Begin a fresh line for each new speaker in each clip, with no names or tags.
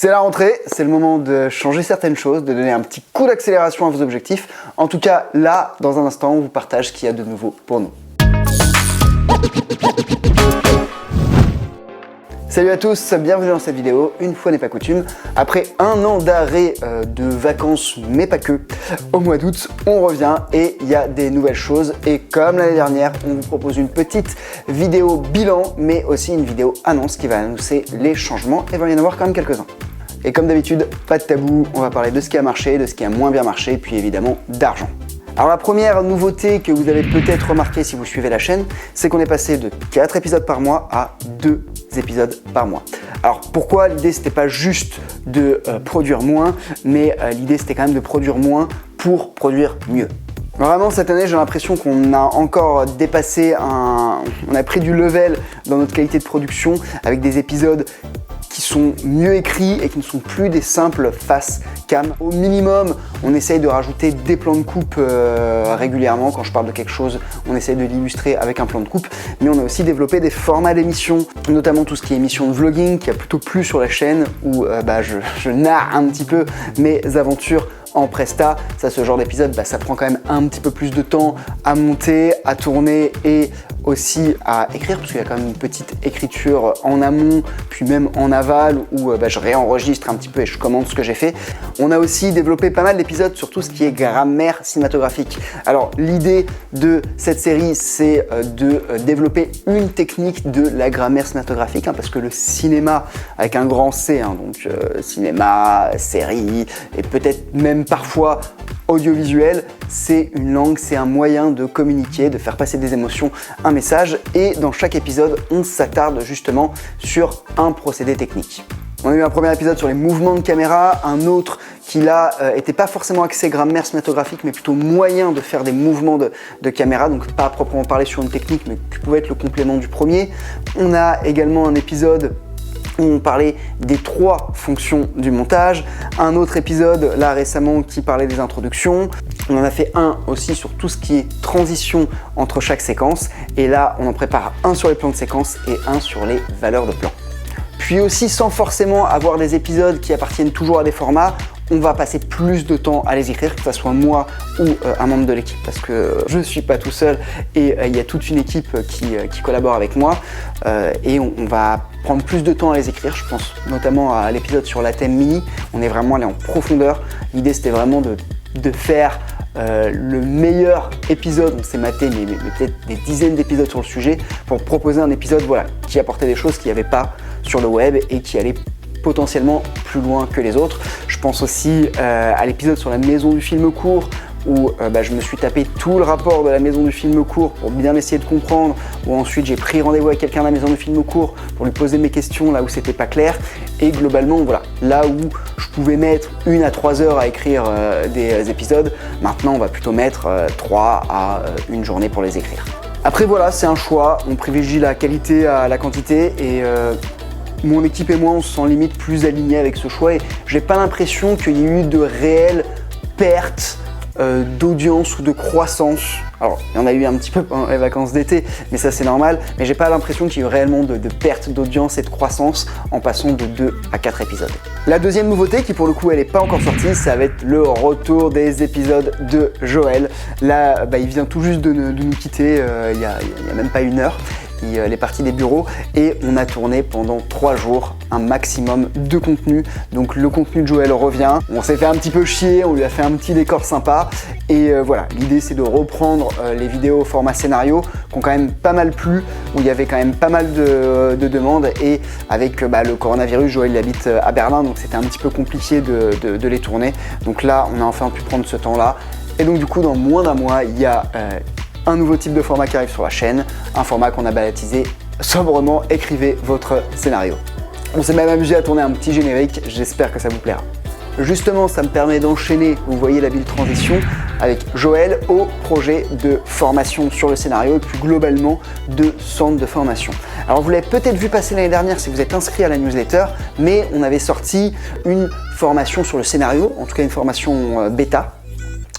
C'est la rentrée, c'est le moment de changer certaines choses, de donner un petit coup d'accélération à vos objectifs. En tout cas, là, dans un instant, on vous partage ce qu'il y a de nouveau pour nous. Salut à tous, bienvenue dans cette vidéo. Une fois n'est pas coutume, après un an d'arrêt de vacances, mais pas que, au mois d'août, on revient et il y a des nouvelles choses. Et comme l'année dernière, on vous propose une petite vidéo bilan, mais aussi une vidéo annonce qui va annoncer les changements. Et il va y en avoir quand même quelques-uns. Et comme d'habitude, pas de tabou, on va parler de ce qui a marché, de ce qui a moins bien marché, et puis évidemment d'argent. Alors la première nouveauté que vous avez peut-être remarqué si vous suivez la chaîne, c'est qu'on est passé de 4 épisodes par mois à 2 épisodes par mois. Alors pourquoi? L'idée c'était pas juste de produire moins, mais l'idée c'était quand même de produire moins pour produire mieux. Vraiment cette année j'ai l'impression qu'on a encore dépassé on a pris du level dans notre qualité de production avec des épisodes qui sont mieux écrits et qui ne sont plus des simples face cam. Au minimum, on essaye de rajouter des plans de coupe régulièrement. Quand je parle de quelque chose, on essaye de l'illustrer avec un plan de coupe. Mais on a aussi développé des formats d'émissions, notamment tout ce qui est émission de vlogging, qui a plutôt plu sur la chaîne, où je narre un petit peu mes aventures en presta. Ça, ce genre d'épisode, ça prend quand même un petit peu plus de temps à monter, à tourner et aussi à écrire, parce qu'il y a quand même une petite écriture en amont, puis même en aval, où je réenregistre un petit peu et je commente ce que j'ai fait. On a aussi développé pas mal d'épisodes sur tout ce qui est grammaire cinématographique. Alors l'idée de cette série, c'est de développer une technique de la grammaire cinématographique, parce que le cinéma, avec un grand C, donc cinéma, série, et peut-être même parfois audiovisuel, c'est une langue, c'est un moyen de communiquer, de faire passer des émotions, un message, et dans chaque épisode, on s'attarde justement sur un procédé technique. On a eu un premier épisode sur les mouvements de caméra, un autre qui là était pas forcément axé grammaire cinématographique, mais plutôt moyen de faire des mouvements de caméra, donc pas à proprement parler sur une technique, mais qui pouvait être le complément du premier. On a également un épisode où on parlait des 3 fonctions du montage, un autre épisode là récemment qui parlait des introductions, on en a fait un aussi sur tout ce qui est transition entre chaque séquence, et là on en prépare un sur les plans de séquence et un sur les valeurs de plan. Puis aussi, sans forcément avoir des épisodes qui appartiennent toujours à des formats, on va passer plus de temps à les écrire, que ce soit moi ou un membre de l'équipe, parce que je ne suis pas tout seul et il y a toute une équipe qui collabore avec moi, et on va prendre plus de temps à les écrire. Je pense notamment à l'épisode sur la thème mini, on est vraiment allé en profondeur. L'idée c'était vraiment de faire le meilleur épisode. On s'est maté mais peut-être des dizaines d'épisodes sur le sujet pour proposer un épisode qui apportait des choses qu'il n'y avait pas sur le web et qui allait potentiellement plus loin que les autres. Je pense aussi à l'épisode sur la maison du film court, où je me suis tapé tout le rapport de la maison du film court pour bien essayer de comprendre, où ensuite j'ai pris rendez-vous avec quelqu'un de la maison du film court pour lui poser mes questions là où c'était pas clair, et globalement là où je pouvais mettre 1 à 3 heures à écrire des épisodes, maintenant on va plutôt mettre 3 à 1 journée pour les écrire. Après c'est un choix, on privilégie la qualité à la quantité, et mon équipe et moi on se sent limite plus alignés avec ce choix, et j'ai pas l'impression qu'il y ait eu de réelles pertes d'audience ou de croissance. Alors il y en a eu un petit peu pendant les vacances d'été, mais ça c'est normal, mais j'ai pas l'impression qu'il y ait eu réellement de perte d'audience et de croissance en passant de 2 à 4 épisodes. La deuxième nouveauté, qui pour le coup elle n'est pas encore sortie, ça va être le retour des épisodes de Joël. Là il vient tout juste de nous quitter il y a même pas 1 heure. Il est parti des bureaux et on a tourné pendant 3 jours un maximum de contenu. Donc le contenu de Joël revient, on s'est fait un petit peu chier, on lui a fait un petit décor sympa, et l'idée c'est de reprendre les vidéos au format scénario qui ont quand même pas mal plu, où il y avait quand même pas mal de demandes, et avec le coronavirus, Joël il habite à Berlin, donc c'était un petit peu compliqué de les tourner. Donc là on a enfin pu prendre ce temps là, et donc du coup dans moins d'1 mois il y a un nouveau type de format qui arrive sur la chaîne, un format qu'on a baptisé sobrement « Écrivez votre scénario ». On s'est même amusé à tourner un petit générique, j'espère que ça vous plaira. Justement, ça me permet d'enchaîner, vous voyez la belle transition, avec Joël au projet de formation sur le scénario, et plus globalement de centre de formation. Alors vous l'avez peut-être vu passer l'année dernière si vous êtes inscrit à la newsletter, mais on avait sorti une formation sur le scénario, en tout cas une formation bêta,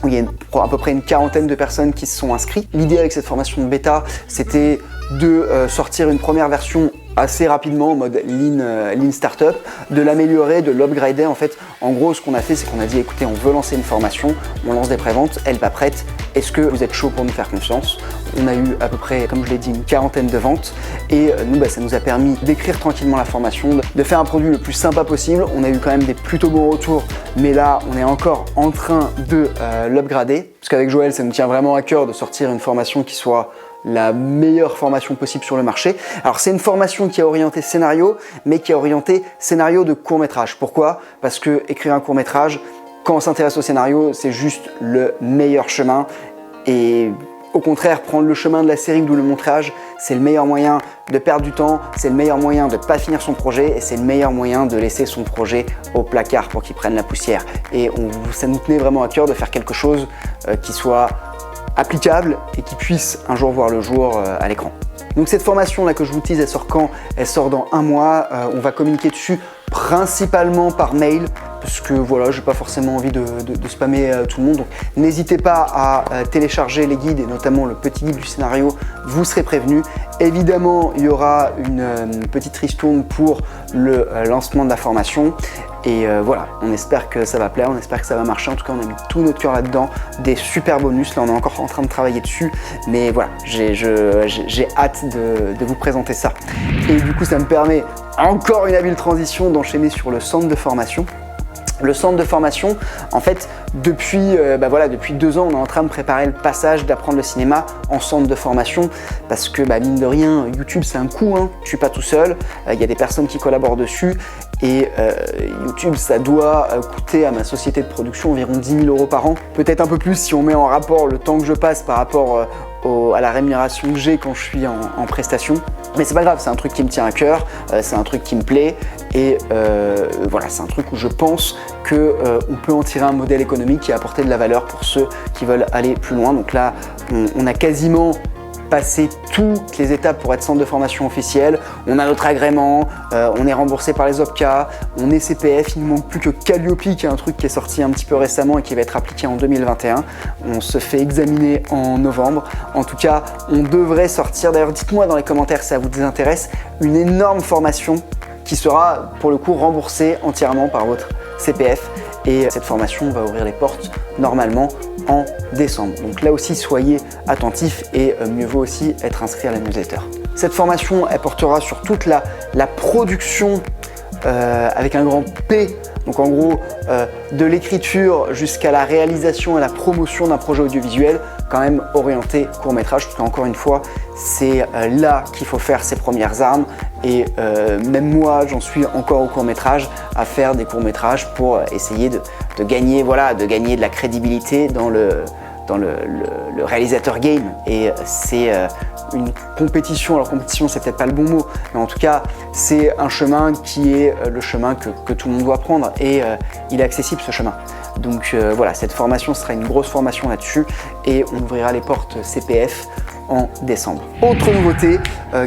où il y a à peu près une 40aine de personnes qui se sont inscrites. L'idée avec cette formation de bêta, c'était de sortir une première version assez rapidement en mode lean startup, de l'améliorer, de l'upgrader. En fait, en gros, ce qu'on a fait, c'est qu'on a dit écoutez, on veut lancer une formation, on lance des préventes, elle n'est pas prête, est-ce que vous êtes chaud pour nous faire confiance? On a eu à peu près, comme je l'ai dit, une quarantaine de ventes et nous, ça nous a permis d'écrire tranquillement la formation, de faire un produit le plus sympa possible. On a eu quand même des plutôt bons retours, mais là, on est encore en train de l'upgrader, parce qu'avec Joël, ça nous tient vraiment à cœur de sortir une formation qui soit la meilleure formation possible sur le marché. Alors c'est une formation qui est orientée scénario, mais qui est orientée scénario de court-métrage. Pourquoi? Parce que écrire un court-métrage, quand on s'intéresse au scénario, c'est juste le meilleur chemin. Et au contraire, prendre le chemin de la série ou de le montage, c'est le meilleur moyen de perdre du temps, c'est le meilleur moyen de ne pas finir son projet et c'est le meilleur moyen de laisser son projet au placard pour qu'il prenne la poussière. Et ça nous tenait vraiment à cœur de faire quelque chose qui soit applicable et qui puisse un jour voir le jour à l'écran. Donc cette formation là que je vous tease, elle sort quand? Elle sort dans un mois. On va communiquer dessus principalement par mail parce que voilà, j'ai pas forcément envie de spammer tout le monde. Donc n'hésitez pas à télécharger les guides et notamment le petit guide du scénario, vous serez prévenus. Évidemment, il y aura une petite ristourne pour le lancement de la formation. Et voilà, on espère que ça va plaire, on espère que ça va marcher. En tout cas, on a mis tout notre cœur là-dedans, des super bonus. Là, on est encore en train de travailler dessus, mais voilà, j'ai hâte de vous présenter ça. Et du coup, ça me permet encore une habile transition d'enchaîner sur le centre de formation. Le centre de formation, en fait, depuis 2 ans, on est en train de préparer le passage d'apprendre le cinéma en centre de formation parce que mine de rien, YouTube c'est un coût, hein. Je suis pas tout seul, il y a des personnes qui collaborent dessus et YouTube ça doit coûter à ma société de production environ 10 000 € par an, peut-être un peu plus si on met en rapport le temps que je passe par rapport à la rémunération que j'ai quand je suis en prestation. Mais c'est pas grave, c'est un truc qui me tient à cœur, c'est un truc qui me plaît et voilà, c'est un truc où je pense qu'on peut en tirer un modèle économique qui a apporté de la valeur pour ceux qui veulent aller plus loin. Donc là, on a quasiment passé toutes les étapes pour être centre de formation officiel. On a notre agrément, on est remboursé par les OPCA, on est CPF, il ne manque plus que Calliope qui est un truc qui est sorti un petit peu récemment et qui va être appliqué en 2021. On se fait examiner en novembre. En tout cas, on devrait sortir, d'ailleurs dites-moi dans les commentaires si ça vous intéresse, une énorme formation qui sera pour le coup remboursée entièrement par votre CPF. Et cette formation va ouvrir les portes normalement en décembre. Donc là aussi, soyez attentifs et mieux vaut aussi être inscrit à la newsletter. Cette formation, elle portera sur toute la production avec un grand P. Donc en gros, de l'écriture jusqu'à la réalisation et la promotion d'un projet audiovisuel, quand même orienté court-métrage, parce qu'encore une fois, c'est là qu'il faut faire ses premières armes. Et même moi, j'en suis encore au court-métrage, à faire des courts-métrages pour essayer de gagner de la crédibilité dans le réalisateur game. Et c'est une compétition, alors compétition c'est peut-être pas le bon mot, mais en tout cas c'est un chemin qui est le chemin que tout le monde doit prendre et il est accessible ce chemin. Donc voilà, cette formation sera une grosse formation là-dessus et on ouvrira les portes CPF en décembre. Autre nouveauté,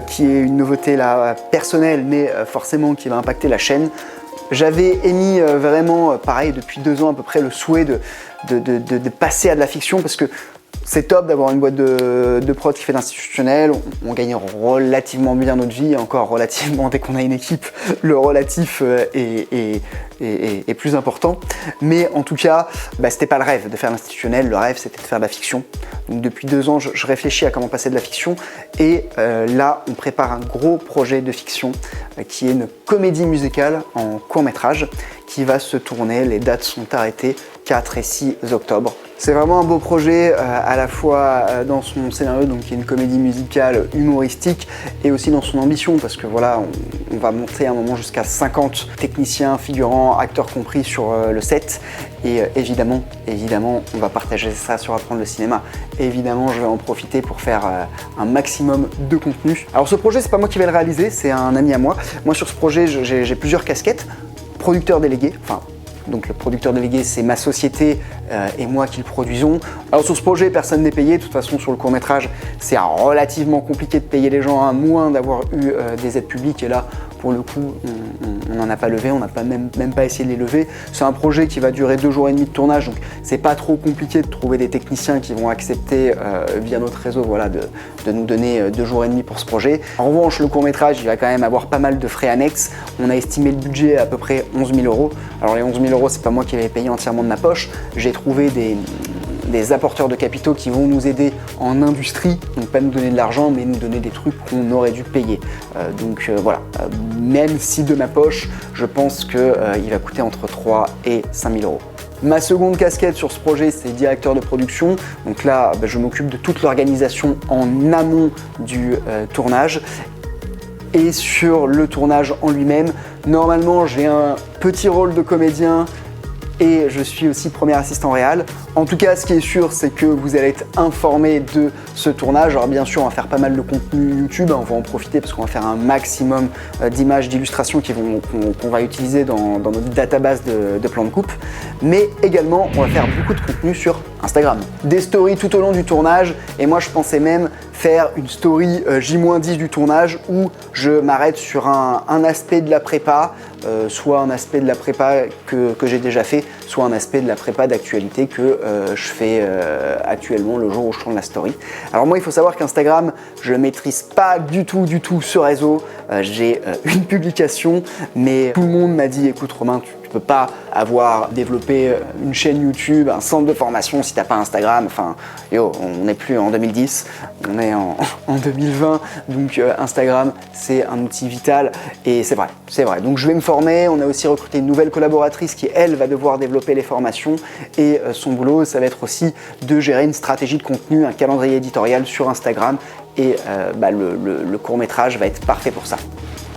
qui est une nouveauté là, personnelle mais forcément qui va impacter la chaîne. J'avais émis vraiment, pareil, depuis 2 ans à peu près, le souhait de passer à de la fiction parce que c'est top d'avoir une boîte de prod qui fait de l'institutionnel, on gagne relativement bien notre vie, encore relativement dès qu'on a une équipe, le relatif est plus important. Mais en tout cas, c'était pas le rêve de faire l'institutionnel, le rêve c'était de faire de la fiction. Donc depuis 2 ans, je réfléchis à comment passer de la fiction et là on prépare un gros projet de fiction qui est une comédie musicale en court-métrage qui va se tourner, les dates sont arrêtées 4 et 6 octobre. C'est vraiment un beau projet à la fois dans son scénario, donc qui est une comédie musicale humoristique, et aussi dans son ambition, parce que voilà, on va monter à un moment jusqu'à 50 techniciens, figurants, acteurs compris sur le set, et évidemment, on va partager ça sur Apprendre le cinéma. Évidemment, je vais en profiter pour faire un maximum de contenu. Alors ce projet, c'est pas moi qui vais le réaliser, c'est un ami à moi. Moi sur ce projet, j'ai plusieurs casquettes, producteur délégué, donc le producteur délégué c'est ma société et moi qui le produisons. Alors sur ce projet personne n'est payé, de toute façon sur le court métrage c'est relativement compliqué de payer les gens à moins d'avoir eu des aides publiques et là pour le coup, on n'en a pas levé, on n'a même pas essayé de les lever. C'est un projet qui va durer 2 jours et demi de tournage, donc c'est pas trop compliqué de trouver des techniciens qui vont accepter via notre réseau voilà, de nous donner 2 jours et demi pour ce projet. En revanche, le court-métrage, il va quand même avoir pas mal de frais annexes. On a estimé le budget à peu près 11 000 €. Alors les 11 000 €, c'est pas moi qui vais payer entièrement de ma poche. J'ai trouvé des apporteurs de capitaux qui vont nous aider en industrie, donc pas nous donner de l'argent, mais nous donner des trucs qu'on aurait dû payer. Voilà, même si de ma poche, je pense qu'il va coûter entre 3 et 5 000 €. Ma seconde casquette sur ce projet, c'est directeur de production. Donc là, je m'occupe de toute l'organisation en amont du tournage. Et sur le tournage en lui-même, normalement, j'ai un petit rôle de comédien et je suis aussi premier assistant réal. En tout cas, ce qui est sûr, c'est que vous allez être informé de ce tournage. Alors bien sûr, on va faire pas mal de contenu YouTube, on va en profiter parce qu'on va faire un maximum d'images, d'illustrations qu'on va utiliser dans notre database de plans de coupe. Mais également, on va faire beaucoup de contenu sur Instagram. Des stories tout au long du tournage, et moi je pensais même faire une story J-10 du tournage où je m'arrête sur un aspect de la prépa, soit un aspect de la prépa que j'ai déjà fait, soit un aspect de la prépa d'actualité que je fais actuellement le jour où je tourne la story. Alors moi, il faut savoir qu'Instagram, je ne maîtrise pas du tout ce réseau. J'ai une publication, mais tout le monde m'a dit, écoute Romain, tu peux pas avoir développé une chaîne YouTube, un centre de formation si t'as pas Instagram. Enfin, on n'est plus en 2010, on est en 2020, donc Instagram c'est un outil vital et c'est vrai. Donc je vais me former. On a aussi recruté une nouvelle collaboratrice qui elle va devoir développer les formations et son boulot ça va être aussi de gérer une stratégie de contenu, un calendrier éditorial sur Instagram et le court-métrage va être parfait pour ça.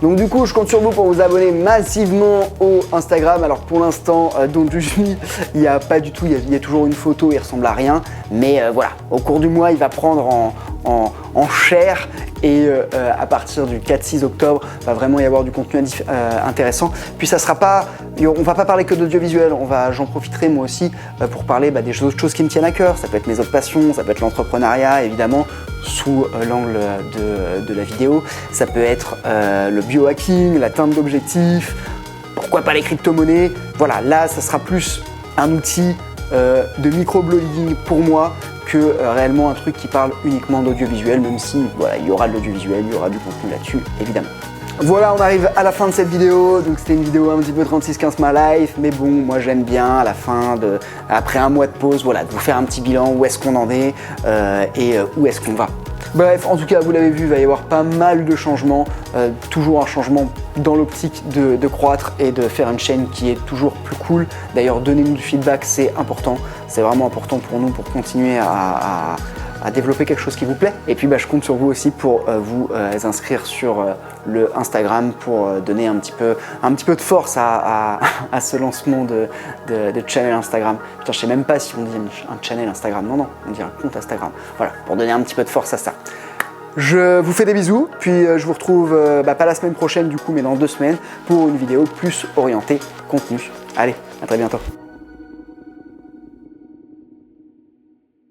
Donc du coup, je compte sur vous pour vous abonner massivement au Instagram. Alors pour l'instant, Don't Judge Me, il n'y a pas du tout, il y a toujours une photo, il ressemble à rien. Mais voilà, au cours du mois, il va prendre en chair et à partir du 4-6 octobre, va vraiment y avoir du contenu intéressant. Puis ça sera pas, on va pas parler que d'audiovisuel, j'en profiterai moi aussi pour parler des autres choses qui me tiennent à cœur. Ça peut être mes autres passions, ça peut être l'entrepreneuriat évidemment, sous l'angle de la vidéo. Ça peut être le biohacking, l'atteinte d'objectifs, pourquoi pas les crypto-monnaies. Voilà, là, ça sera plus un outil de microblogging pour moi que réellement un truc qui parle uniquement d'audiovisuel, même si voilà, il y aura de l'audiovisuel, il y aura du contenu là-dessus, évidemment. Voilà, on arrive à la fin de cette vidéo, donc c'était une vidéo un petit peu 36-15 my life, mais bon, moi j'aime bien à la fin, après un mois de pause, voilà, de vous faire un petit bilan, où est-ce qu'on en est et où est-ce qu'on va. Bref, en tout cas, vous l'avez vu, il va y avoir pas mal de changements, toujours un changement dans l'optique de croître et de faire une chaîne qui est toujours plus cool. D'ailleurs, donnez-nous du feedback, c'est important, c'est vraiment important pour nous pour continuer à développer quelque chose qui vous plaît. Et puis je compte sur vous aussi pour vous inscrire sur le Instagram pour donner un petit peu de force à ce lancement de channel Instagram. Putain, je sais même pas si on dit un channel Instagram, non, on dit un compte Instagram. Voilà, pour donner un petit peu de force à ça. Je vous fais des bisous, puis je vous retrouve pas la semaine prochaine du coup, mais dans 2 semaines pour une vidéo plus orientée contenu. Allez, à très bientôt.